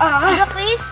Udah, Chris.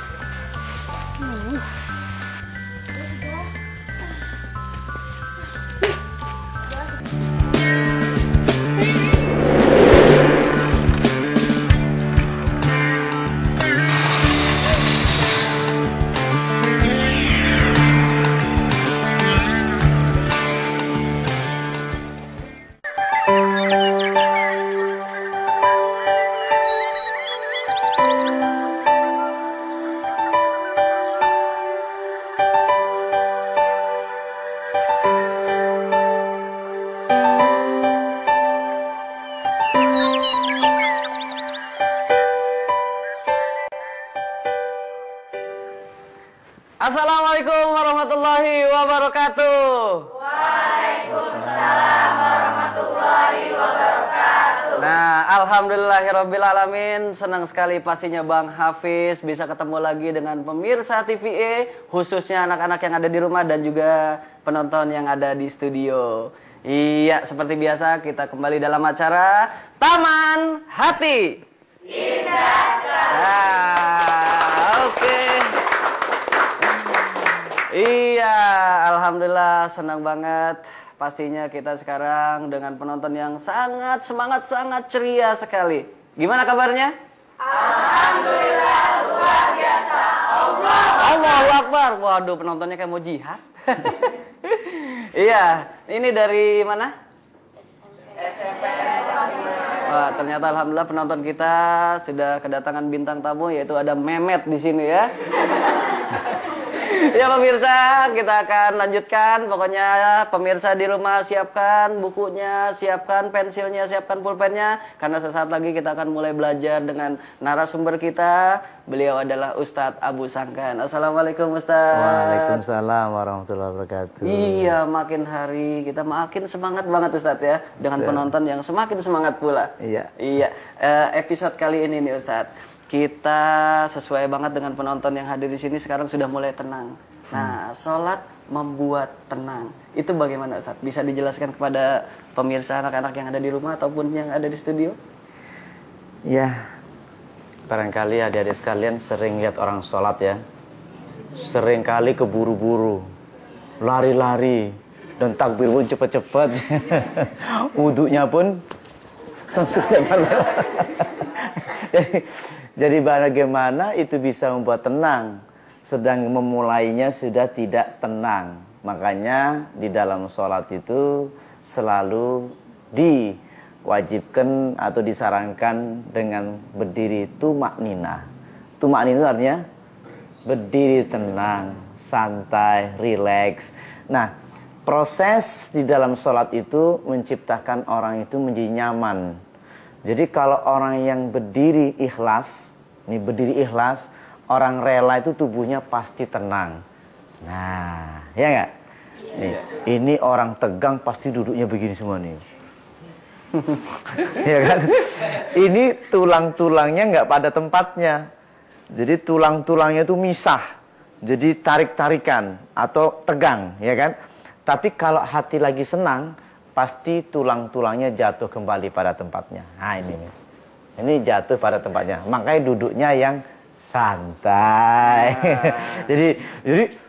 Assalamualaikum warahmatullahi wabarakatuh. Waalaikumsalam warahmatullahi wabarakatuh. Nah, alhamdulillahirabbil alamin, senang sekali pastinya Bang Hafiz bisa ketemu lagi dengan pemirsa TVE, khususnya anak-anak yang ada di rumah dan juga penonton yang ada di studio. Iya, seperti biasa kita kembali dalam acara Taman Hati. Indah sekali. Oke. Iya, alhamdulillah senang banget. Pastinya kita sekarang dengan penonton yang sangat semangat, sangat ceria sekali. Gimana kabarnya? Alhamdulillah luar biasa. Allahu Akbar. Waduh, penontonnya kayak mau jihad. Iya, ini dari mana? SMP. Wah, ternyata alhamdulillah penonton kita sudah kedatangan bintang tamu, yaitu ada Memet di sini ya. Ya pemirsa, kita akan lanjutkan. Pokoknya pemirsa di rumah siapkan bukunya, siapkan pensilnya, siapkan pulpennya. Karena sesaat lagi kita akan mulai belajar dengan narasumber kita. Beliau adalah Ustadz Abu Sangkan. Assalamualaikum Ustadz. Waalaikumsalam warahmatullahi wabarakatuh. Iya, makin hari kita makin semangat banget Ustadz ya. Dengan penonton yang semakin semangat pula. Iya. Iya, episode kali ini nih Ustadz, kita sesuai banget dengan penonton yang hadir di sini sekarang sudah mulai tenang. Nah, sholat membuat tenang. Itu bagaimana Ustaz? Bisa dijelaskan kepada pemirsa anak-anak yang ada di rumah ataupun yang ada di studio? Ya, barangkali adik-adik sekalian sering lihat orang sholat ya. Sering kali keburu-buru, lari-lari, dan takbir pun cepat-cepat. Wudhunya pun jadi bagaimana itu bisa membuat tenang, sedang memulainya sudah tidak tenang. Makanya di dalam sholat itu selalu diwajibkan atau disarankan dengan berdiri tumakninah. Tumakninah itu artinya berdiri tenang, santai, rileks. Nah, proses di dalam sholat itu menciptakan orang itu menjadi nyaman. Jadi kalau orang yang berdiri ikhlas, ini berdiri ikhlas, orang rela itu tubuhnya pasti tenang. Nah, ya nggak? Nih, ini orang tegang pasti duduknya begini semua nih. Ya kan? Ini tulang-tulangnya nggak pada tempatnya. Jadi tulang-tulangnya itu misah. Jadi tarik-tarikan atau tegang, ya kan? Tapi kalau hati lagi senang, pasti tulang-tulangnya jatuh kembali pada tempatnya. Nah ini jatuh pada tempatnya. Makanya duduknya yang santai. Jadi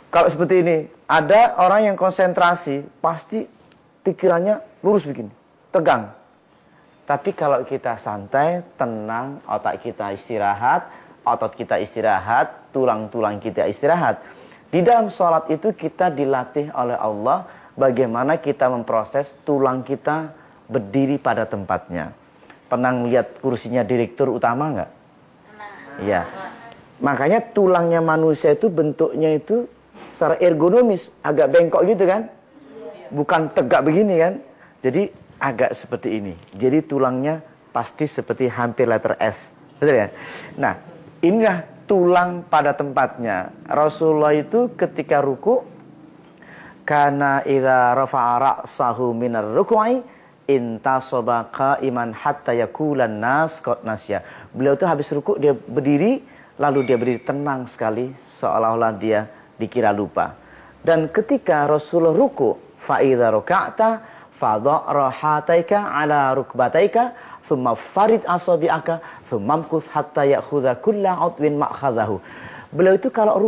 kalau seperti ini, ada orang yang konsentrasi, pasti pikirannya lurus begini, tegang. Tapi kalau kita santai, tenang, otak kita istirahat, otot kita istirahat, tulang-tulang kita istirahat. Di dalam sholat itu kita dilatih oleh Allah bagaimana kita memproses tulang kita berdiri pada tempatnya. Pernah lihat kursinya direktur utama nggak? Iya. Makanya tulangnya manusia itu bentuknya itu secara ergonomis agak bengkok gitu kan? Bukan tegak begini kan? Jadi agak seperti ini. Jadi tulangnya pasti seperti hampir letter S. Betul ya? Nah, inilah tulang pada tempatnya. Rasulullah itu ketika ruku, kana idza rafa'a ra'sahu minar rukui intasaba qa'iman hatta yakulan nas qad nasya. Beliau itu habis ruku dia berdiri, lalu dia berdiri tenang sekali seolah-olah dia dikira lupa. Dan ketika Rasulullah ruku, fa idza raka'ta fadha rahataika ala rukbataika thumma farid asabi'aka Tsumamkus hatta ya'khudha kulla 'udwin ma'khadhahu. Beliau itu kalau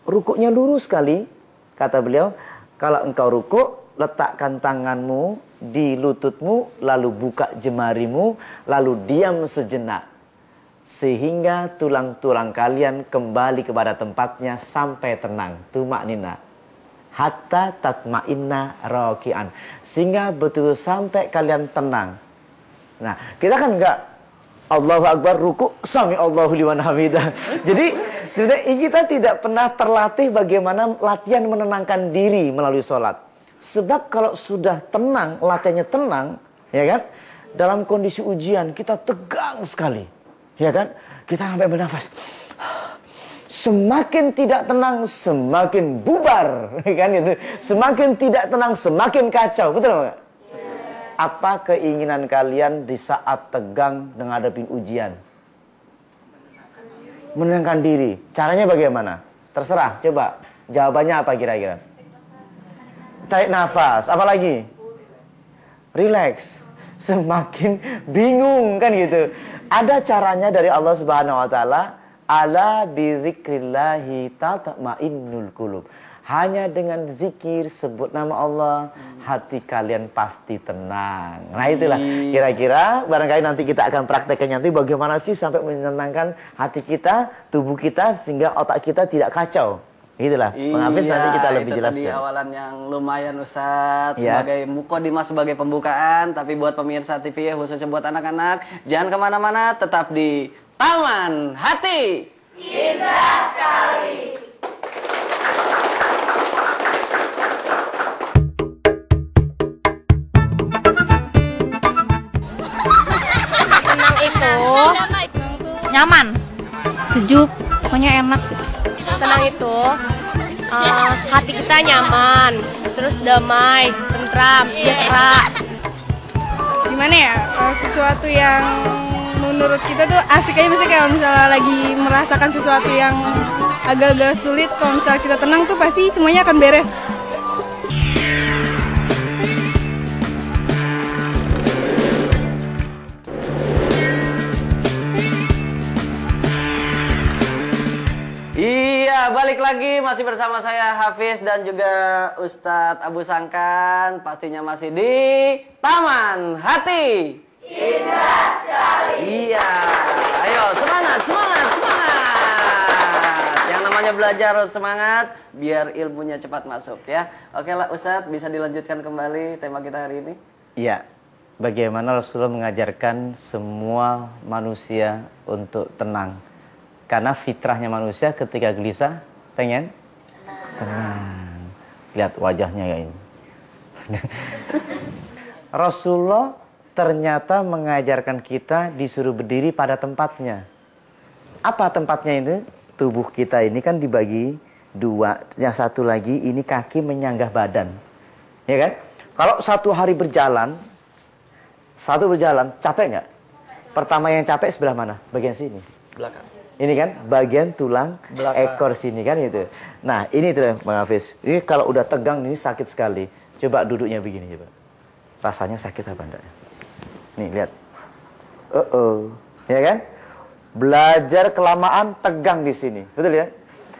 rukuknya lurus sekali, kata beliau, kalau engkau rukuk, letakkan tanganmu di lututmu, lalu buka jemarimu, lalu diam sejenak. Sehingga tulang-tulang kalian kembali kepada tempatnya sampai tenang. Tumaknina. Hatta tatma'inna raki'an. Sehingga betul sampai kalian tenang. Nah, kita kan enggak Allahu Akbar ruku, sami Allahu liman hamidah. Jadi kita tidak pernah terlatih bagaimana latihan menenangkan diri melalui sholat. Sebab kalau sudah tenang, latihannya tenang, ya kan? Dalam kondisi ujian kita tegang sekali, ya kan? Kita sampai bernafas. Semakin tidak tenang, semakin bubar, kan gitu. Semakin tidak tenang, semakin kacau, betul nggak? Apa keinginan kalian di saat tegang menghadapi ujian? Menenangkan diri. Caranya bagaimana? Terserah, coba. Jawabannya apa kira-kira? Tarik nafas. Apa lagi? Relax. Semakin bingung kan gitu. Ada caranya dari Allah Subhanahu wa taala. Ala bidzikrillahi tatma'innul qulub. Hanya dengan zikir, sebut nama Allah, hati kalian pasti tenang. Nah itulah, kira-kira barangkali nanti kita akan praktekkan nanti bagaimana sih sampai menenangkan hati kita, tubuh kita, sehingga otak kita tidak kacau. Itulah, Penghafiz nanti kita lebih jelas. Itu tadi awalan yang lumayan Ustadz, sebagai mukodimah, sebagai pembukaan. Tapi buat pemirsa TV, khususnya buat anak-anak, jangan kemana-mana, tetap di Taman Hati. Indah sekali. Tenang itu nyaman, sejuk, pokoknya enak. Tenang itu hati kita nyaman, terus damai, tentram, sejahtera. Gimana ya, sesuatu yang menurut kita tuh asik aja. Misalnya kalau misalnya lagi merasakan sesuatu yang agak-agak sulit, kalau misalnya kita tenang tuh pasti semuanya akan beres. Iya, balik lagi masih bersama saya Hafiz dan juga Ustadz Abu Sangkan. Pastinya masih di Taman Hati. Indah sekali. Iya, ayo semangat, semangat, semangat. Yang namanya belajar harus semangat biar ilmunya cepat masuk ya. Oke lah Ustadz, bisa dilanjutkan kembali tema kita hari ini? Iya, bagaimana Rasulullah mengajarkan semua manusia untuk tenang. Karena fitrahnya manusia ketika gelisah pengen tenang. Lihat wajahnya ya ini. Rasulullah ternyata mengajarkan kita disuruh berdiri pada tempatnya. Apa tempatnya itu? Tubuh kita ini kan dibagi dua. Yang satu lagi ini kaki menyanggah badan. Ya kan? Kalau satu hari berjalan, capek nggak? Pertama yang capek sebelah mana? Bagian sini. Belakang. Ini kan bagian tulang belakang ekor sini kan itu. Nah ini tuh Bang Hafiz. Ini kalau udah tegang ini sakit sekali. Coba duduknya begini coba. Rasanya sakit apa enggak? Nih lihat. Ya kan? Belajar kelamaan tegang di sini. Betul ya?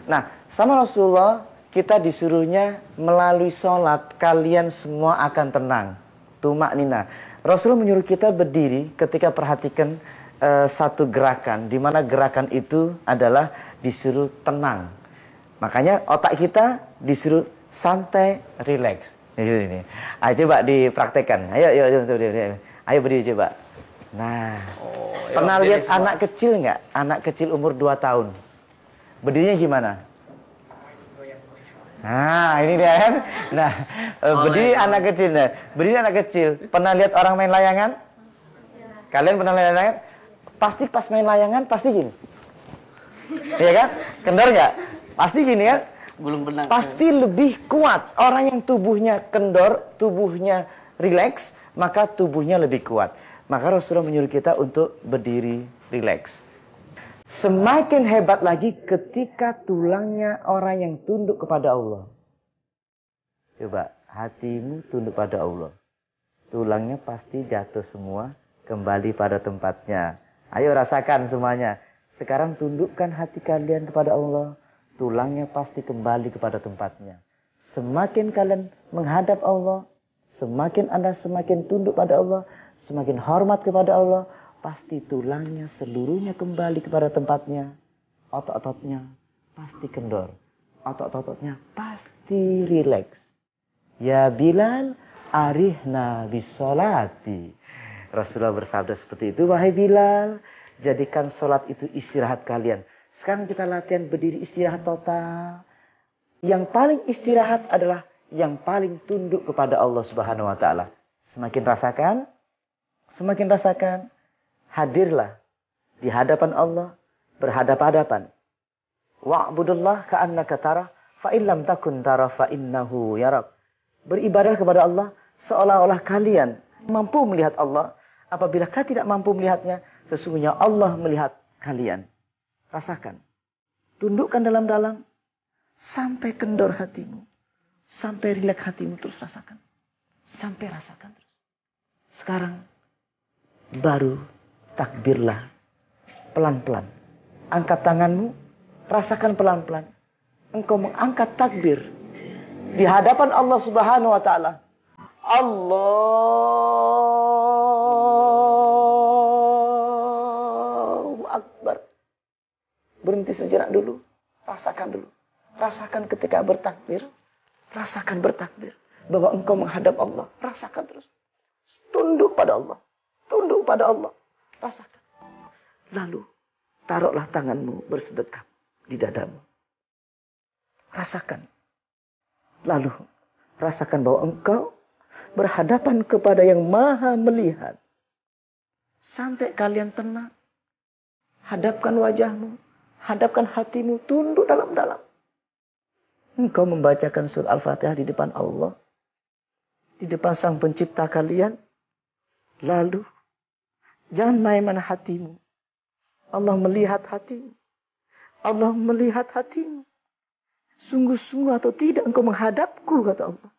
Nah sama Rasulullah kita disuruhnya melalui sholat kalian semua akan tenang. Tumaknina. Rasulullah menyuruh kita berdiri ketika perhatikan satu gerakan, di mana gerakan itu adalah disuruh tenang. Makanya otak kita disuruh santai, rileks. Ini. Ayo coba dipraktekkan. Ayo berdiri coba. Nah, pernah lihat anak kecil nggak? Anak kecil umur 2 tahun. Berdirinya gimana? Nah, ini dia kan. Nah, berdiri anak kecil. Nah, berdiri anak kecil. Pernah lihat orang main layangan? Kalian pernah main layangan? Pasti pas main layangan pasti gini. Iya kan? Kendor nggak? Pasti gini kan? Gulung benang. Pasti lebih kuat. Orang yang tubuhnya kendor, tubuhnya rileks, maka tubuhnya lebih kuat. Maka Rasulullah menyuruh kita untuk berdiri rileks. Semakin hebat lagi ketika tulangnya orang yang tunduk kepada Allah. Coba, hatimu tunduk pada Allah. Tulangnya pasti jatuh semua, kembali pada tempatnya. Ayo rasakan semuanya. Sekarang tundukkan hati kalian kepada Allah. Tulangnya pasti kembali kepada tempatnya. Semakin kalian menghadap Allah, semakin Anda semakin tunduk pada Allah, semakin hormat kepada Allah, pasti tulangnya seluruhnya kembali kepada tempatnya. Otot-ototnya pasti kendor. Otot-ototnya pasti rileks. Ya Bilal, arihna bisolati. Rasulullah bersabda seperti itu. Wahai Bilal, jadikan sholat itu istirahat kalian. Sekarang kita latihan berdiri istirahat total. Yang paling istirahat adalah yang paling tunduk kepada Allah Subhanahu wa taala. Semakin rasakan, hadirlah di hadapan Allah, berhadapan-hadapan. Wa'budullah ka'annaka tarah, fa in lam takun tarah fa innahu yarak. Beribadah kepada Allah seolah-olah kalian mampu melihat Allah. Apabila kalian tidak mampu melihatnya, sesungguhnya Allah melihat kalian. Rasakan. Tundukkan dalam-dalam. Sampai kendor hatimu. Sampai rileks hatimu. Terus rasakan. Sampai rasakan terus. Sekarang. Baru takbirlah. Pelan-pelan. Angkat tanganmu. Rasakan pelan-pelan. Engkau mengangkat takbir. Di hadapan Allah Subhanahu wa ta'ala. Allahu Akbar. Berhenti sejenak dulu. Rasakan dulu. Rasakan ketika bertakbir. Rasakan bertakbir. Bahwa engkau menghadap Allah. Rasakan terus. Tunduk pada Allah. Tunduk pada Allah. Rasakan. Lalu. Taruhlah tanganmu bersedekap di dadamu. Rasakan. Lalu. Rasakan bahwa engkau berhadapan kepada yang maha melihat. Sampai kalian tenang. Hadapkan wajahmu. Hadapkan hatimu, tunduk dalam-dalam. Engkau membacakan surah Al-Fatihah di depan Allah. Di depan Sang Pencipta kalian. Lalu, jangan main-main hatimu. Allah melihat hatimu. Allah melihat hatimu. Sungguh-sungguh atau tidak engkau menghadapku, kata Allah.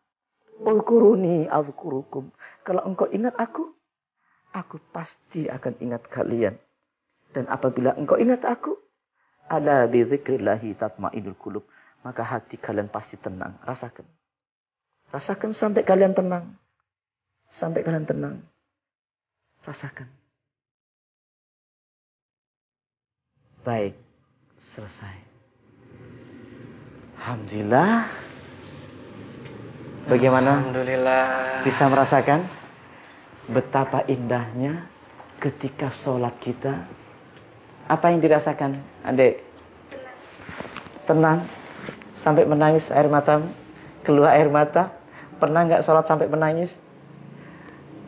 Ulkuruni azkurukum. Kalau engkau ingat aku pasti akan ingat kalian. Dan apabila engkau ingat aku, ala bidzikrillahi tatma'innul qulub, maka hati kalian pasti tenang. Rasakan. Rasakan sampai kalian tenang. Sampai kalian tenang. Rasakan. Baik. Selesai. Alhamdulillah. Bagaimana? Alhamdulillah. Bisa merasakan betapa indahnya ketika sholat kita. Apa yang dirasakan, adik? Tenang, sampai menangis air matamu, keluar air mata. Pernah nggak sholat sampai menangis?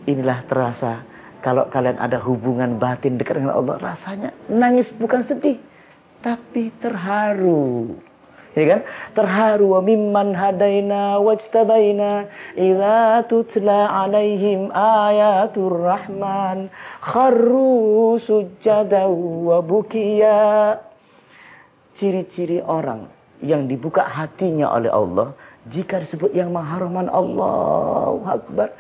Inilah terasa kalau kalian ada hubungan batin dekat dengan Allah. Rasanya nangis bukan sedih, tapi terharu. Ya kan? Terharu. Wa mimman hadaina wajtabaina idza tutla alaihim ayatur rahman kharru sujada wa bukiya. Ciri-ciri orang yang dibuka hatinya oleh Allah, jika disebut yang Maha Rahman, Allahu Akbar,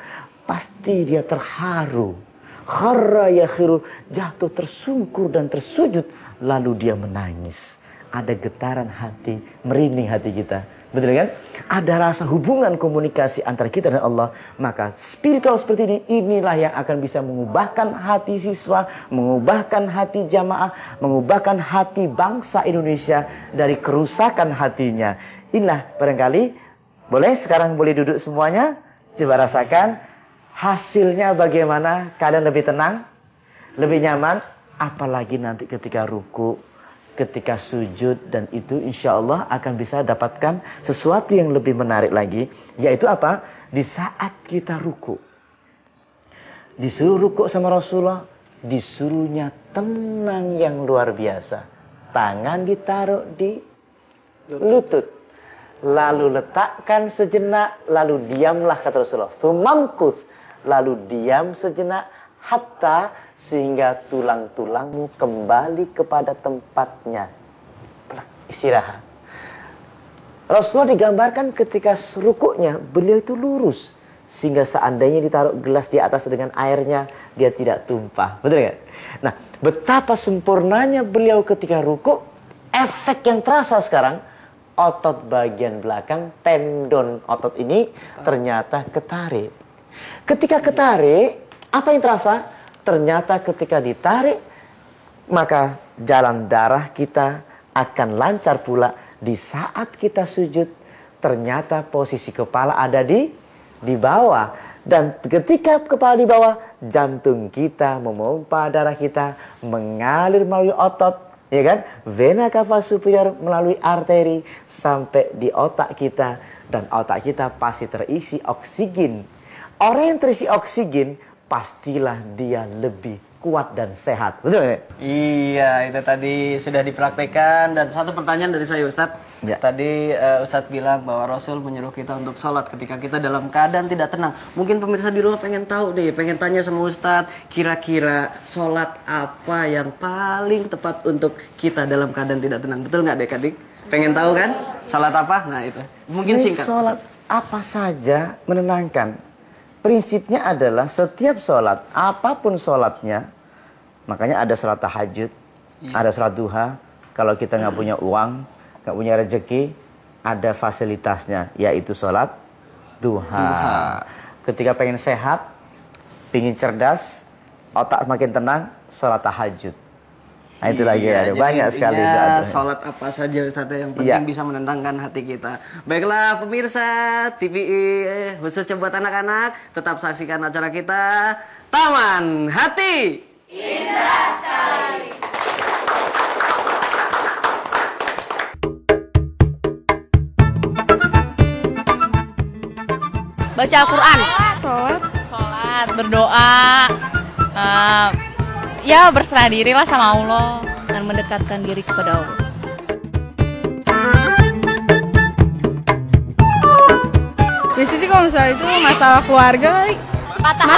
pasti dia terharu. Kharra yakhiru, jatuh tersungkur dan tersujud, lalu dia menangis. Ada getaran hati, merinding hati kita. Betul kan? Ada rasa hubungan komunikasi antara kita dan Allah. Maka spiritual seperti ini, inilah yang akan bisa mengubahkan hati siswa, mengubahkan hati jamaah, mengubahkan hati bangsa Indonesia dari kerusakan hatinya. Inilah barangkali, boleh sekarang boleh duduk semuanya. Coba rasakan hasilnya bagaimana. Kalian lebih tenang, lebih nyaman. Apalagi nanti ketika ruku, ketika sujud, dan itu insya Allah akan bisa dapatkan sesuatu yang lebih menarik lagi. Yaitu apa? Di saat kita ruku. Disuruh ruku sama Rasulullah, disuruhnya tenang yang luar biasa. Tangan ditaruh di lutut. Lalu letakkan sejenak, lalu diamlah, kata Rasulullah. Tsumamkuth, lalu diam sejenak, hatta, sehingga tulang-tulangmu kembali kepada tempatnya. Istirahat. Rasulullah digambarkan ketika rukuknya, beliau itu lurus. Sehingga seandainya ditaruh gelas di atas dengan airnya, dia tidak tumpah. Betul nggak? Nah, Betapa sempurnanya beliau ketika ruku. Efek yang terasa sekarang, otot bagian belakang, tendon otot ini ternyata ketarik. Ketika ketarik, apa yang terasa? Ternyata ketika ditarik, maka jalan darah kita akan lancar pula. Di saat kita sujud, ternyata posisi kepala ada di bawah. Dan ketika kepala di bawah, jantung kita memompa darah kita, mengalir melalui otot, ya kan? Vena cava superior melalui arteri sampai di otak kita. Dan otak kita pasti terisi oksigen. Orang yang terisi oksigen, pastilah dia lebih kuat dan sehat. Betul nggak? Iya, itu tadi sudah dipraktekkan. Dan satu pertanyaan dari saya, Ustadz. Ya. Tadi Ustadz bilang bahwa Rasul menyuruh kita untuk sholat ketika kita dalam keadaan tidak tenang. Mungkin pemirsa di rumah pengen tahu deh, pengen tanya sama Ustadz, kira-kira sholat apa yang paling tepat untuk kita dalam keadaan tidak tenang? Betul nggak, Dek-adik? Pengen tahu kan? Sholat apa? Nah itu. Mungkin singkat. Sholat apa saja menenangkan. Prinsipnya adalah setiap sholat, apapun sholatnya, makanya ada sholat tahajud, ada sholat duha. Kalau kita nggak punya uang, nggak punya rezeki, ada fasilitasnya, yaitu sholat duha. Ketika pengen sehat, pengen cerdas, otak makin tenang, sholat tahajud. Nah itu lagi ada banyak sekali. Sholat apa saja Ustaz yang penting bisa menenangkan hati kita. Baiklah pemirsa TVI khususnya buat anak-anak, tetap saksikan acara kita Taman Hati. Indah sekali. Baca Al-Quran. Sholat, berdoa, ya berserah diri lah sama Allah. Dan mendekatkan diri kepada Allah. biasanya sih kalau misalnya itu masalah keluarga kali. Patah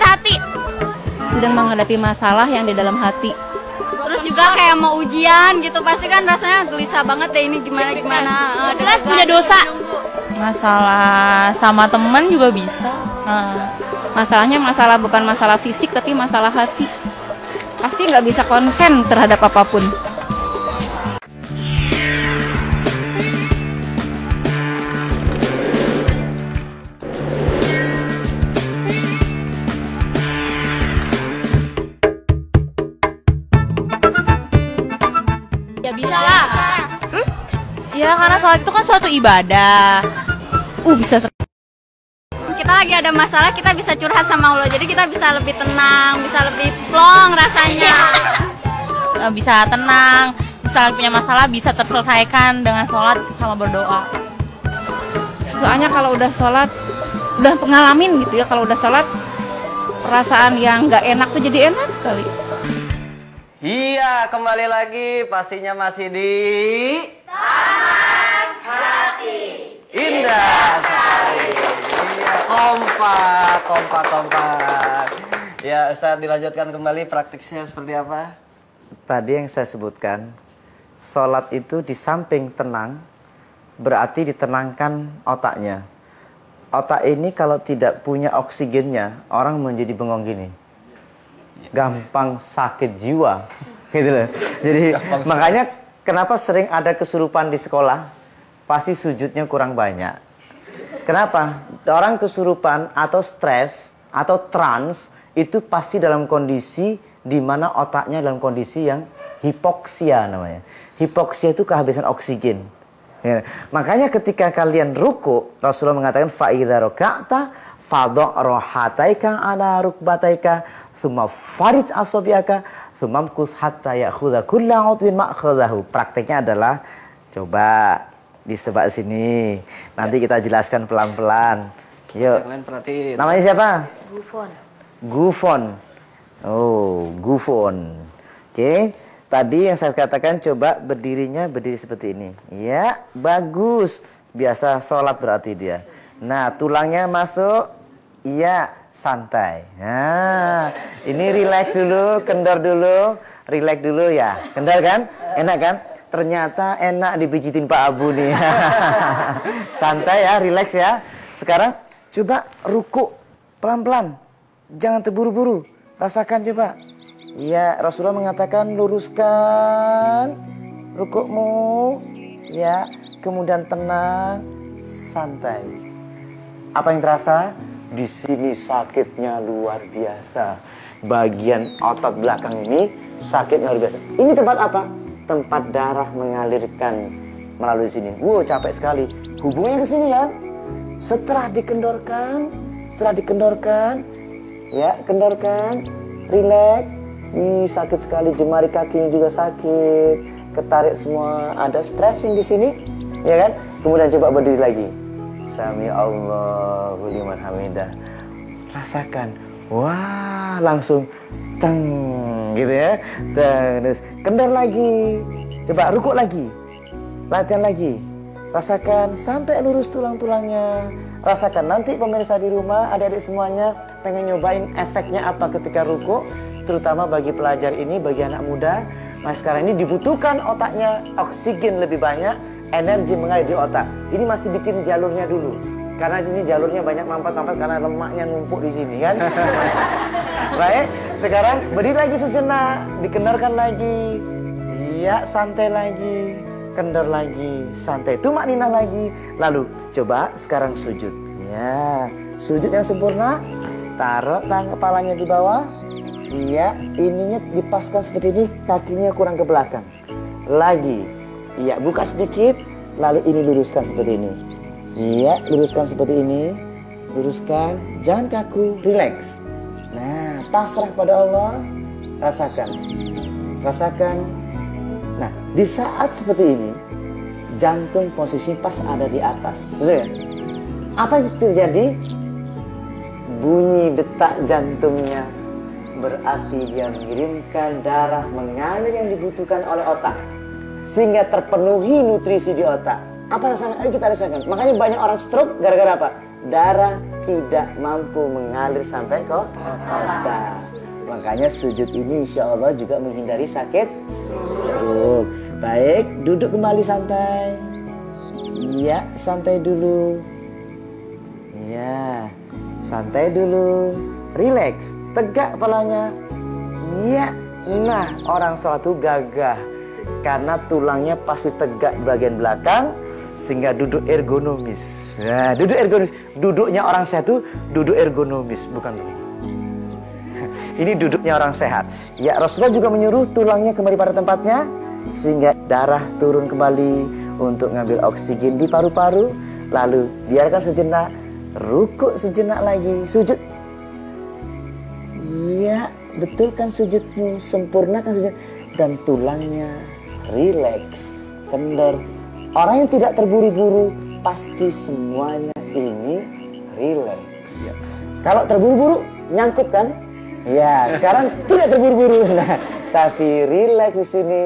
hati. Sedang menghadapi masalah yang di dalam hati. Terus juga kayak mau ujian gitu, pasti kan rasanya gelisah banget deh ini gimana. Jelas punya dosa. Masalah sama teman juga bisa. Masalahnya bukan masalah fisik tapi masalah hati. Pasti nggak bisa konsen terhadap apapun. Ya bisa lah. Ya karena sholat itu kan suatu ibadah. Bisa Kita lagi ada masalah, kita bisa curhat sama Allah, jadi kita bisa lebih tenang, bisa lebih plong rasanya. Bisa tenang, bisa punya masalah bisa terselesaikan dengan sholat sama berdoa. Soalnya kalau udah sholat, udah pengalamin gitu ya, kalau udah sholat perasaan yang nggak enak tuh jadi enak sekali. Iya, kembali lagi pastinya masih di Taman Hati. Indah sekali. Iya, kompak. Ya, Ustaz dilanjutkan kembali praktiknya seperti apa? Tadi yang saya sebutkan, sholat itu di samping tenang, berarti ditenangkan otaknya. Otak ini kalau tidak punya oksigennya, orang menjadi bengong gini. Gampang sakit jiwa. Gitu loh. Jadi makanya kenapa sering ada kesurupan di sekolah? Pasti sujudnya kurang banyak. Kenapa? Orang kesurupan atau stres atau trans itu pasti dalam kondisi di mana otaknya dalam kondisi yang hipoksia namanya. Hipoksia itu kehabisan oksigen. Ya. Makanya ketika kalian ruku, Rasulullah mengatakan fa idza raka'ta fadha' rahataika ala rukbataika thumma farid asabiaka thumma mkuth hatta ya'khudha kullu 'udwin ma'khadahu. Prakteknya adalah coba di sebelah sini. Nanti kita jelaskan pelan-pelan. Yuk. Namanya siapa? Gufon. Oh, Gufon. Oke. Tadi yang saya katakan coba berdirinya berdiri seperti ini. Ya, bagus. Biasa sholat berarti dia. Nah, tulangnya masuk. Iya, santai. Nah, ini relax dulu, kendor dulu. Relax dulu ya. Kendor kan? Enak kan? Ternyata enak dipijitin Pak Abu nih. Santai ya, relax ya. Sekarang coba ruku pelan-pelan. Jangan terburu-buru. Rasakan coba. Ya, Rasulullah mengatakan luruskan rukukmu. Ya, kemudian tenang, santai. Apa yang terasa? Di sini sakitnya luar biasa. Bagian otot belakang ini sakitnya luar biasa. Ini tempat apa? Tempat darah mengalirkan melalui sini. Wow, capek sekali. Hubungnya ke sini kan? Setelah dikendorkan, ya, kendorkan, rileks. Sakit sekali, jemari kakinya juga sakit, ketarik semua, ada stretching di sini, ya kan? Kemudian coba berdiri lagi. Sami Allahu liman hamidah. Rasakan, wah, langsung teng, gitu ya. Terus kendor lagi, coba rukuk lagi, latihan lagi. Rasakan sampai lurus tulang-tulangnya. Rasakan nanti pemirsa di rumah, adik-adik semuanya pengen nyobain efeknya apa ketika rukuk. Terutama bagi pelajar ini, bagi anak muda. Nah sekarang ini dibutuhkan otaknya oksigen lebih banyak, energi mengalir di otak. Ini masih bikin jalurnya dulu. Karena ini jalurnya banyak mampet-mampet karena lemaknya numpuk di sini kan. Baik, sekarang berdiri lagi sejenak, dikendorkan lagi. Iya, santai lagi. Kendor lagi, santai, tumakninah lagi. Lalu coba sekarang sujud. Ya, sujud yang sempurna. Taruh tangan kepalanya di bawah. Iya, ininya dipaskan seperti ini, kakinya kurang ke belakang. Lagi. Iya, buka sedikit, lalu ini luruskan seperti ini. Iya, luruskan seperti ini. Luruskan, jangan kaku, relax. Nah, pasrah pada Allah. Rasakan. Rasakan. Nah, di saat seperti ini, jantung posisi pas ada di atas. Betul ya? Apa yang terjadi? Bunyi detak jantungnya berarti dia mengirimkan darah mengalir yang dibutuhkan oleh otak. Sehingga terpenuhi nutrisi di otak. Apa rasanya? Ayo kita rasakan. Makanya banyak orang stroke gara-gara apa? Darah tidak mampu mengalir sampai ke otak. Makanya sujud ini insya Allah juga menghindari sakit stroke. Baik, duduk kembali santai. Iya, santai dulu. Iya, santai dulu. Relax, tegak kepalanya. Iya, nah orang sholat itu gagah. Karena tulangnya pasti tegak di bagian belakang. Sehingga duduk ergonomis. Nah, duduk ergonomis. Duduknya orang sehat itu duduk ergonomis, bukan begini. Ini duduknya orang sehat. Ya, Rasulullah juga menyuruh tulangnya kembali pada tempatnya sehingga darah turun kembali untuk ngambil oksigen di paru-paru. Lalu biarkan sejenak, rukuk sejenak lagi, sujud. Iya, betulkan sujudmu, sempurnakan sujud dan tulangnya rileks, kendor. Orang yang tidak terburu-buru pasti semuanya ini rileks. Ya. Kalau terburu-buru nyangkut kan? Ya, sekarang tidak terburu-buru. Nah, tapi rileks di sini,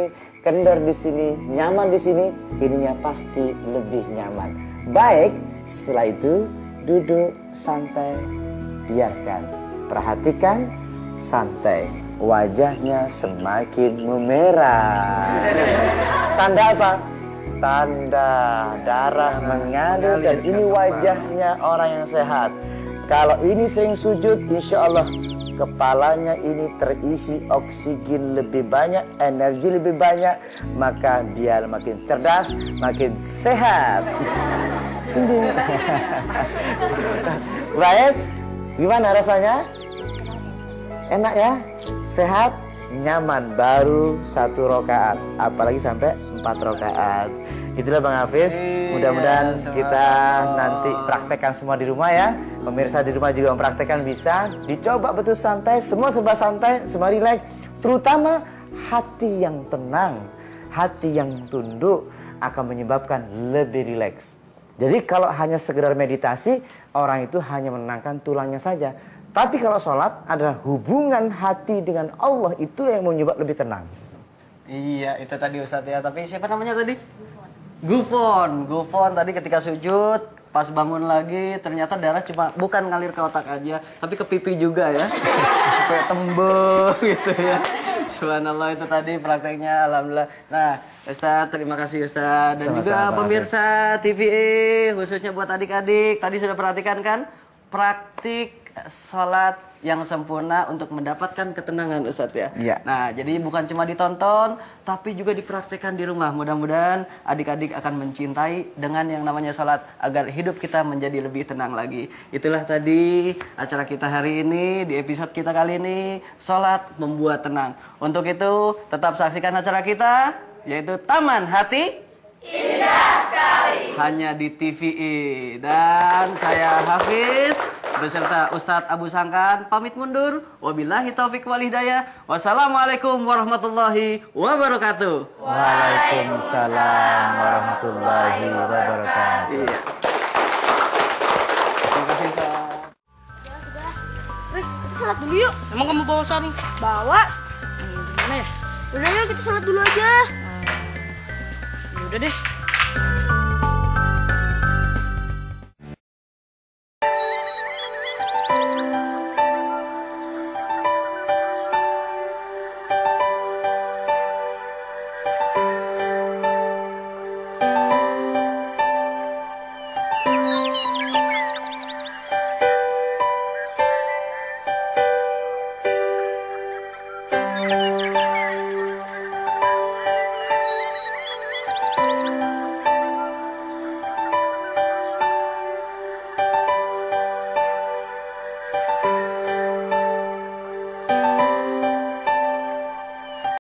kendor di sini, nyaman di sini, ininya pasti lebih nyaman. Baik, setelah itu duduk santai, biarkan. Perhatikan santai. Wajahnya semakin memerah. Tanda apa? Tanda darah mengalir dan ini wajahnya orang yang sehat. Kalau ini sering sujud, insya Allah kepalanya ini terisi oksigen lebih banyak, energi lebih banyak, maka dia makin cerdas, makin sehat. Baik, gimana rasanya? Enak ya? Sehat? Nyaman, baru 1 rakaat, apalagi sampai 4 rakaat. Itulah Bang Hafiz. Mudah-mudahan kita nanti praktekkan semua di rumah ya. Pemirsa di rumah juga mempraktekkan, bisa dicoba betul santai, semua serba santai, semua rileks. Terutama hati yang tenang, hati yang tunduk akan menyebabkan lebih rileks. Jadi kalau hanya sekedar meditasi, orang itu hanya menenangkan tulangnya saja. Tapi kalau sholat adalah hubungan hati dengan Allah, itu yang menyebabkan lebih tenang. Iya, itu tadi Ustadz ya. Tapi siapa namanya tadi? Gufon. Gufon tadi ketika sujud, pas bangun lagi, ternyata darah cuma bukan ngalir ke otak aja, tapi ke pipi juga ya. Sampai tembem gitu ya. Subhanallah, itu tadi prakteknya, alhamdulillah. Nah, Ustadz, terima kasih Ustadz. Dan juga pemirsa TVE, khususnya buat adik-adik. Tadi sudah perhatikan kan? Praktik sholat yang sempurna untuk mendapatkan ketenangan Ustadz ya. Iya. Nah, jadi bukan cuma ditonton, tapi juga dipraktekkan di rumah. Mudah-mudahan adik-adik akan mencintai dengan yang namanya sholat agar hidup kita menjadi lebih tenang lagi. Itulah tadi acara kita hari ini, di episode kita kali ini, sholat membuat tenang. Untuk itu, tetap saksikan acara kita, yaitu Taman Hati Indah sekali. hanya di TVI. Dan saya Hafiz beserta Ustadz Abu Sangkan pamit mundur. Wabillahi taufik wal hidayah. Wassalamualaikum warahmatullahi wabarakatuh. Waalaikumsalam warahmatullahi wabarakatuh. Iya. Terima kasih Ustadz. Riz, kita sholat dulu yuk. Emang kamu bawa sarung? Bawa. Gimana ya? Udah yuk kita sholat dulu aja. Udah deh.